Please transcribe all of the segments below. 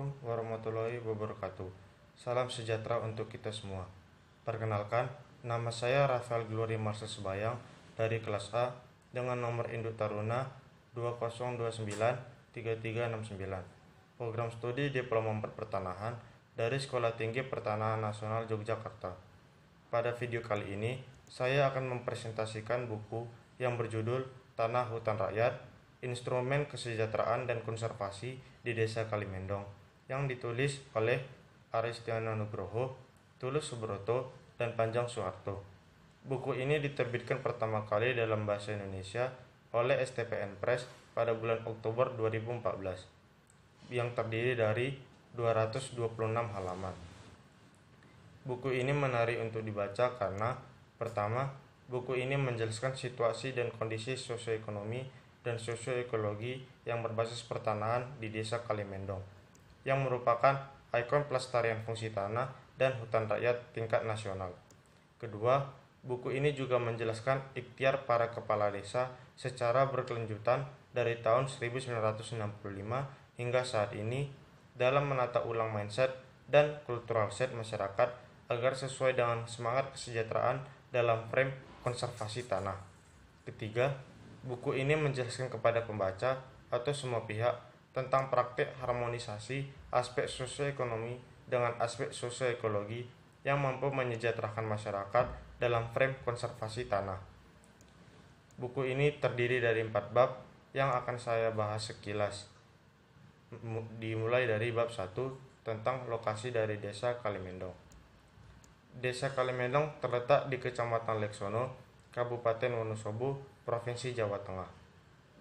Assalamualaikum warahmatullahi wabarakatuh. Salam sejahtera untuk kita semua. Perkenalkan, nama saya Rafael Glory Marcel Sebayang dari kelas A dengan nomor induk taruna 20293369. Program studi Diploma 4 Pertanahan dari Sekolah Tinggi Pertanahan Nasional Yogyakarta. Pada video kali ini, saya akan mempresentasikan buku yang berjudul Tanah Hutan Rakyat, Instrumen Kesejahteraan dan Konservasi di Desa Kalimendong, yang ditulis oleh Aristiano Nugroho, Tulus Subroto, dan Panjang Soeharto. Buku ini diterbitkan pertama kali dalam bahasa Indonesia oleh STPN Press pada bulan Oktober 2014, yang terdiri dari 226 halaman. Buku ini menarik untuk dibaca karena, pertama, buku ini menjelaskan situasi dan kondisi sosioekonomi dan sosioekologi yang berbasis pertanahan di Desa Kalimendong, yang merupakan ikon pelestarian fungsi tanah dan hutan rakyat tingkat nasional. Kedua, buku ini juga menjelaskan ikhtiar para kepala desa secara berkelanjutan dari tahun 1965 hingga saat ini dalam menata ulang mindset dan cultural set masyarakat agar sesuai dengan semangat kesejahteraan dalam frame konservasi tanah. Ketiga, buku ini menjelaskan kepada pembaca atau semua pihak tentang praktik harmonisasi aspek sosioekonomi dengan aspek sosioekologi yang mampu menyejahterakan masyarakat dalam frame konservasi tanah. Buku ini terdiri dari 4 bab yang akan saya bahas sekilas. Dimulai dari bab 1 tentang lokasi dari Desa Kalimendong. Desa Kalimendong terletak di Kecamatan Leksono, Kabupaten Wonosobo, Provinsi Jawa Tengah.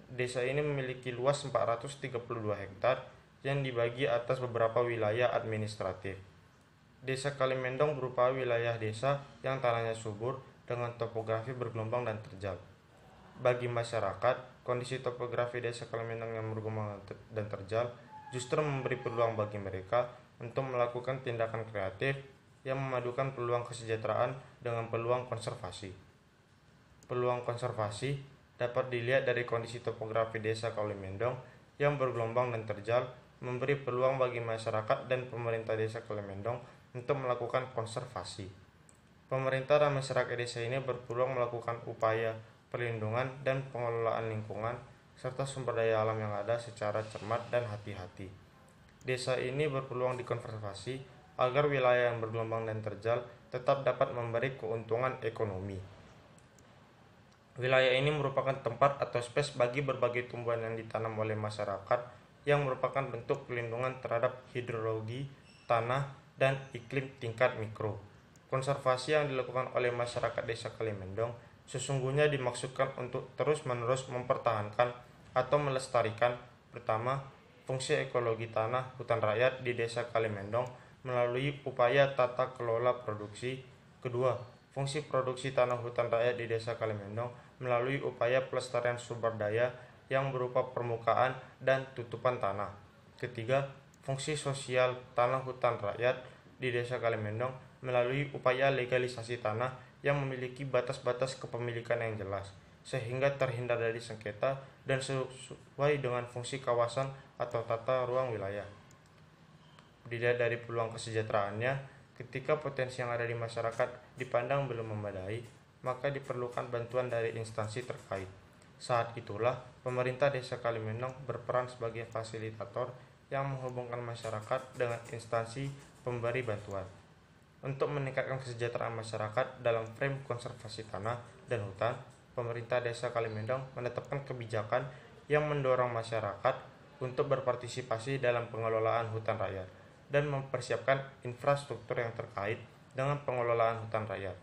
Desa ini memiliki luas 432 hektar yang dibagi atas beberapa wilayah administratif. Desa Kalimendong berupa wilayah desa yang tanahnya subur dengan topografi bergelombang dan terjal. Bagi masyarakat, kondisi topografi Desa Kalimendong yang bergelombang dan terjal justru memberi peluang bagi mereka untuk melakukan tindakan kreatif yang memadukan peluang kesejahteraan dengan peluang konservasi. Peluang konservasi dapat dilihat dari kondisi topografi Desa Kalimendong yang bergelombang dan terjal memberi peluang bagi masyarakat dan pemerintah Desa Kalimendong untuk melakukan konservasi. Pemerintah dan masyarakat desa ini berpeluang melakukan upaya perlindungan dan pengelolaan lingkungan serta sumber daya alam yang ada secara cermat dan hati-hati. Desa ini berpeluang dikonservasi agar wilayah yang bergelombang dan terjal tetap dapat memberi keuntungan ekonomi. Wilayah ini merupakan tempat atau space bagi berbagai tumbuhan yang ditanam oleh masyarakat yang merupakan bentuk pelindungan terhadap hidrologi, tanah, dan iklim tingkat mikro. Konservasi yang dilakukan oleh masyarakat Desa Kalimendong sesungguhnya dimaksudkan untuk terus-menerus mempertahankan atau melestarikan, pertama, fungsi ekologi tanah hutan rakyat di Desa Kalimendong melalui upaya tata kelola produksi. Kedua, fungsi produksi tanah hutan rakyat di Desa Kalimendong melalui upaya pelestarian sumber daya yang berupa permukaan dan tutupan tanah. Ketiga, fungsi sosial tanah hutan rakyat di Desa Kalimendong melalui upaya legalisasi tanah yang memiliki batas-batas kepemilikan yang jelas, sehingga terhindar dari sengketa dan sesuai dengan fungsi kawasan atau tata ruang wilayah. Dilihat dari peluang kesejahteraannya, ketika potensi yang ada di masyarakat dipandang belum memadai, maka diperlukan bantuan dari instansi terkait. Saat itulah, pemerintah Desa Kalimendong berperan sebagai fasilitator yang menghubungkan masyarakat dengan instansi pemberi bantuan. Untuk meningkatkan kesejahteraan masyarakat dalam frame konservasi tanah dan hutan, pemerintah Desa Kalimendong menetapkan kebijakan yang mendorong masyarakat untuk berpartisipasi dalam pengelolaan hutan rakyat dan mempersiapkan infrastruktur yang terkait dengan pengelolaan hutan rakyat.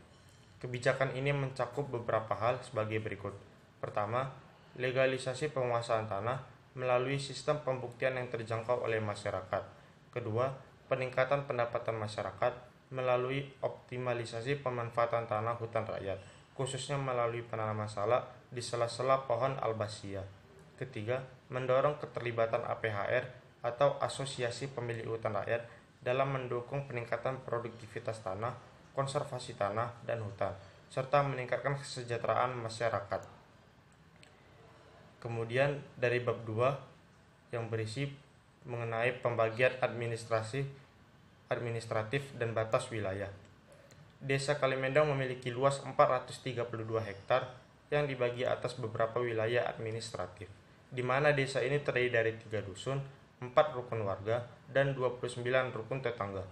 Kebijakan ini mencakup beberapa hal sebagai berikut. Pertama, legalisasi penguasaan tanah melalui sistem pembuktian yang terjangkau oleh masyarakat. Kedua, peningkatan pendapatan masyarakat melalui optimalisasi pemanfaatan tanah hutan rakyat, khususnya melalui penanaman salak di sela-sela pohon albasia. Ketiga, mendorong keterlibatan APHR atau Asosiasi Pemilik Hutan Rakyat dalam mendukung peningkatan produktivitas tanah, konservasi tanah dan hutan, serta meningkatkan kesejahteraan masyarakat. Kemudian dari bab 2 yang berisi mengenai pembagian administratif dan batas wilayah. Desa Kalimendong memiliki luas 432 hektar yang dibagi atas beberapa wilayah administratif, di mana desa ini terdiri dari 3 dusun, 4 rukun warga, dan 29 rukun tetangga.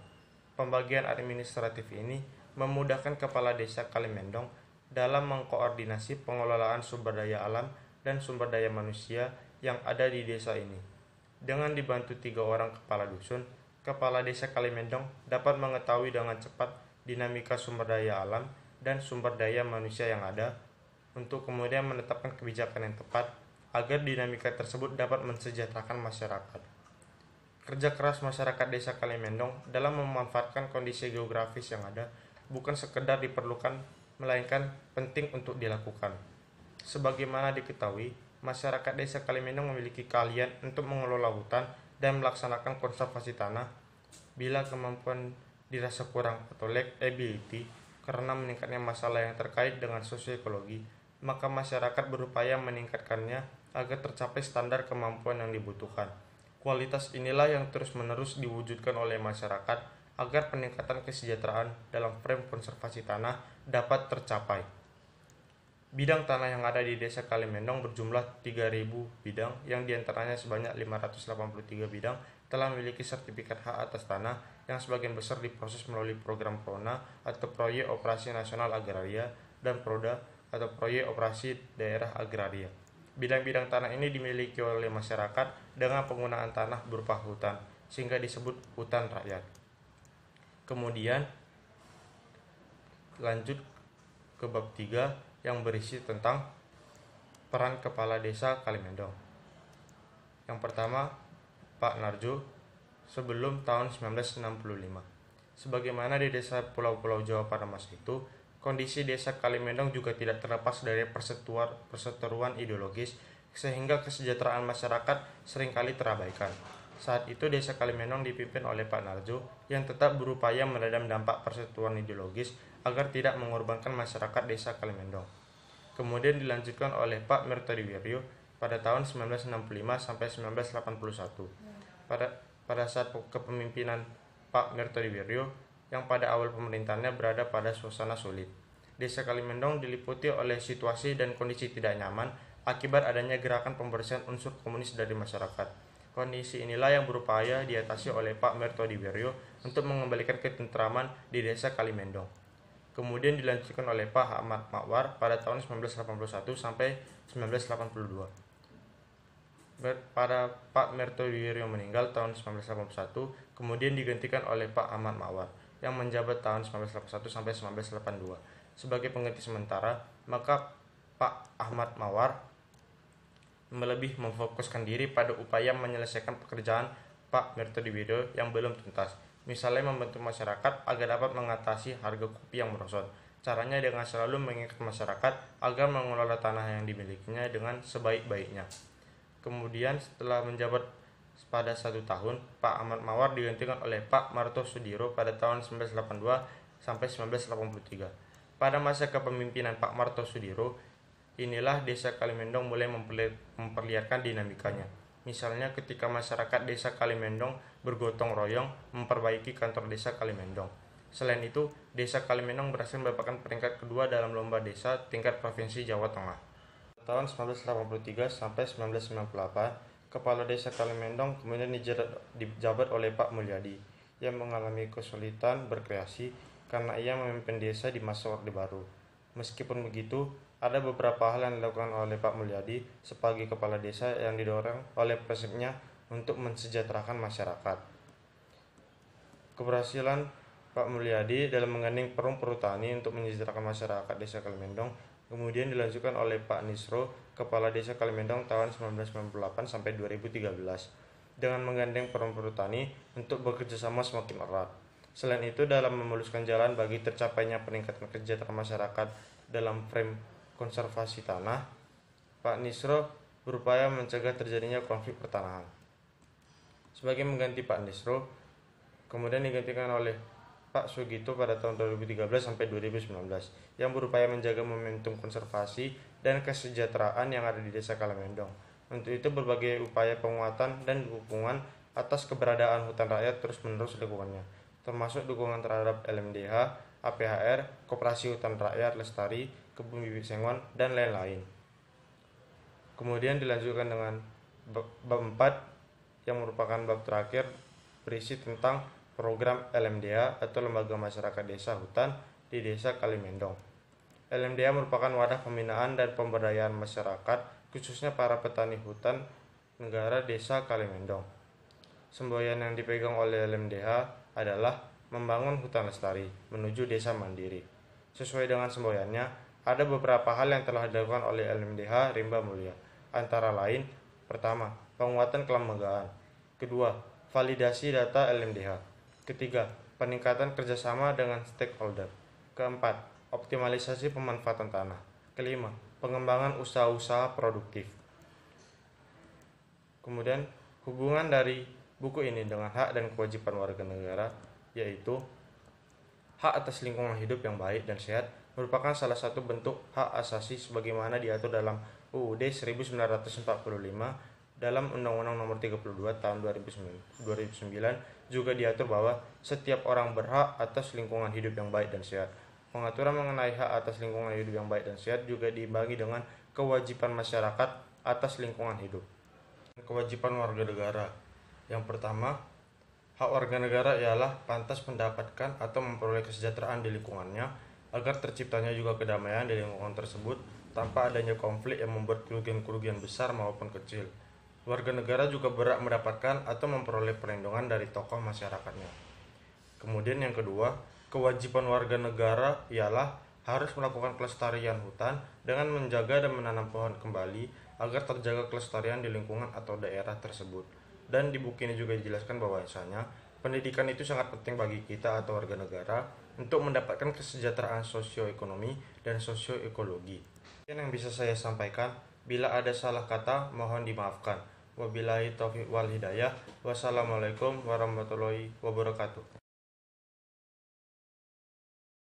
Pembagian administratif ini memudahkan Kepala Desa Kalimendong dalam mengkoordinasi pengelolaan sumber daya alam dan sumber daya manusia yang ada di desa ini. Dengan dibantu 3 orang kepala dusun, Kepala Desa Kalimendong dapat mengetahui dengan cepat dinamika sumber daya alam dan sumber daya manusia yang ada, untuk kemudian menetapkan kebijakan yang tepat agar dinamika tersebut dapat mensejahterakan masyarakat. Kerja keras masyarakat Desa Kalimendong dalam memanfaatkan kondisi geografis yang ada bukan sekedar diperlukan, melainkan penting untuk dilakukan. Sebagaimana diketahui, masyarakat Desa Kalimendong memiliki keahlian untuk mengelola hutan dan melaksanakan konservasi tanah. Bila kemampuan dirasa kurang atau lack ability karena meningkatnya masalah yang terkait dengan sosioekologi, maka masyarakat berupaya meningkatkannya agar tercapai standar kemampuan yang dibutuhkan. Kualitas inilah yang terus-menerus diwujudkan oleh masyarakat agar peningkatan kesejahteraan dalam frame konservasi tanah dapat tercapai. Bidang tanah yang ada di Desa Kalimendong berjumlah 3.000 bidang, yang diantaranya sebanyak 583 bidang telah memiliki sertifikat hak atas tanah, yang sebagian besar diproses melalui program PRONA atau Proyek Operasi Nasional Agraria dan PRODA atau Proyek Operasi Daerah Agraria. Bidang-bidang tanah ini dimiliki oleh masyarakat dengan penggunaan tanah berupa hutan, sehingga disebut hutan rakyat. Kemudian lanjut ke bab 3 yang berisi tentang peran Kepala Desa Kalimendong. Yang pertama, Pak Narjo sebelum tahun 1965. Sebagaimana di desa pulau-pulau Jawa pada masa itu, kondisi Desa Kalimendong juga tidak terlepas dari perseteruan ideologis, sehingga kesejahteraan masyarakat seringkali terabaikan. Saat itu Desa Kalimendong dipimpin oleh Pak Narjo yang tetap berupaya meredam dampak perseteruan ideologis agar tidak mengorbankan masyarakat Desa Kalimendong. Kemudian dilanjutkan oleh Pak Mirtodiwiryo pada tahun 1965 sampai 1981. Pada saat kepemimpinan Pak Mirtodiwiryo yang pada awal pemerintahannya berada pada suasana sulit, Desa Kalimendong diliputi oleh situasi dan kondisi tidak nyaman akibat adanya gerakan pembersihan unsur komunis dari masyarakat. Kondisi inilah yang berupaya diatasi oleh Pak Mirtodiwiryo untuk mengembalikan ketentraman di Desa Kalimendong. Kemudian dilanjutkan oleh Pak Ahmad Mawar pada tahun 1981 sampai 1982. Pada Pak Mirtodiwiryo meninggal tahun 1981, kemudian digantikan oleh Pak Ahmad Mawar yang menjabat tahun 1981 sampai 1982. Sebagai pengganti sementara, maka Pak Ahmad Mawar lebih memfokuskan diri pada upaya menyelesaikan pekerjaan Pak Mirtodiwiryo yang belum tuntas. Misalnya membantu masyarakat agar dapat mengatasi harga kopi yang merosot. Caranya dengan selalu mengingat masyarakat agar mengelola tanah yang dimilikinya dengan sebaik-baiknya. Kemudian setelah menjabat pada 1 tahun, Pak Ahmad Mawar digantikan oleh Pak Martosudiro pada tahun 1982 sampai 1983. Pada masa kepemimpinan Pak Martosudiro, inilah Desa Kalimendong mulai memperlihatkan dinamikanya. Misalnya ketika masyarakat Desa Kalimendong bergotong royong memperbaiki kantor Desa Kalimendong. Selain itu, Desa Kalimendong berhasil mendapatkan peringkat kedua dalam lomba desa tingkat Provinsi Jawa Tengah. Tahun 1983 sampai 1998, Kepala Desa Kalimendong kemudian dijabat oleh Pak Mulyadi yang mengalami kesulitan berkreasi karena ia memimpin desa di masa Orde Baru. Meskipun begitu, ada beberapa hal yang dilakukan oleh Pak Mulyadi sebagai kepala desa yang didorong oleh prinsipnya untuk mensejahterakan masyarakat. Keberhasilan Pak Mulyadi dalam menggandeng perum perhutani untuk mensejahterakan masyarakat Desa Kalimendong kemudian dilanjutkan oleh Pak Nisro, Kepala Desa Kalimendong tahun 1998 sampai 2013, dengan menggandeng perum perhutani untuk bekerjasama semakin erat. Selain itu, dalam memuluskan jalan bagi tercapainya peningkatan kesejahteraan masyarakat dalam frame konservasi tanah, Pak Nisro berupaya mencegah terjadinya konflik pertanahan. Sebagai mengganti Pak Nisro, kemudian digantikan oleh Pak Sugito pada tahun 2013 sampai 2019 yang berupaya menjaga momentum konservasi dan kesejahteraan yang ada di Desa Kalimendong. Untuk itu berbagai upaya penguatan dan dukungan atas keberadaan hutan rakyat terus-menerus lingkungannya, termasuk dukungan terhadap LMDH, APHR, Koperasi Hutan Rakyat Lestari, Kebun Bibit Sengon, dan lain-lain. Kemudian dilanjutkan dengan bab 4 yang merupakan bab terakhir, berisi tentang program LMDH atau Lembaga Masyarakat Desa Hutan di Desa Kalimendong. LMDH merupakan wadah pembinaan dan pemberdayaan masyarakat, khususnya para petani hutan negara Desa Kalimendong. Semboyan yang dipegang oleh LMDH adalah membangun hutan lestari menuju desa mandiri. Sesuai dengan semboyannya, ada beberapa hal yang telah dilakukan oleh LMDH Rimba Mulia. Antara lain, pertama, penguatan kelembagaan. Kedua, validasi data LMDH. Ketiga, peningkatan kerjasama dengan stakeholder. Keempat, optimalisasi pemanfaatan tanah. Kelima, pengembangan usaha-usaha produktif. Kemudian, hubungan dari buku ini dengan hak dan kewajiban warga negara, yaitu hak atas lingkungan hidup yang baik dan sehat merupakan salah satu bentuk hak asasi sebagaimana diatur dalam UUD 1945, dalam Undang-Undang Nomor 32 Tahun 2009 juga diatur bahwa setiap orang berhak atas lingkungan hidup yang baik dan sehat. Pengaturan mengenai hak atas lingkungan hidup yang baik dan sehat juga dibagi dengan kewajiban masyarakat atas lingkungan hidup. Kewajiban warga negara. Yang pertama, hak warga negara ialah pantas mendapatkan atau memperoleh kesejahteraan di lingkungannya agar terciptanya juga kedamaian di lingkungan tersebut tanpa adanya konflik yang membuat kerugian-kerugian besar maupun kecil. Warga negara juga berhak mendapatkan atau memperoleh perlindungan dari tokoh masyarakatnya. Kemudian yang kedua, kewajiban warga negara ialah harus melakukan kelestarian hutan dengan menjaga dan menanam pohon kembali agar terjaga kelestarian di lingkungan atau daerah tersebut. Dan di buku ini juga dijelaskan bahwasanya pendidikan itu sangat penting bagi kita atau warga negara untuk mendapatkan kesejahteraan sosioekonomi dan sosioekologi. Yang bisa saya sampaikan, bila ada salah kata mohon dimaafkan. Wabillahi taufiq wal hidayah. Wassalamualaikum warahmatullahi wabarakatuh.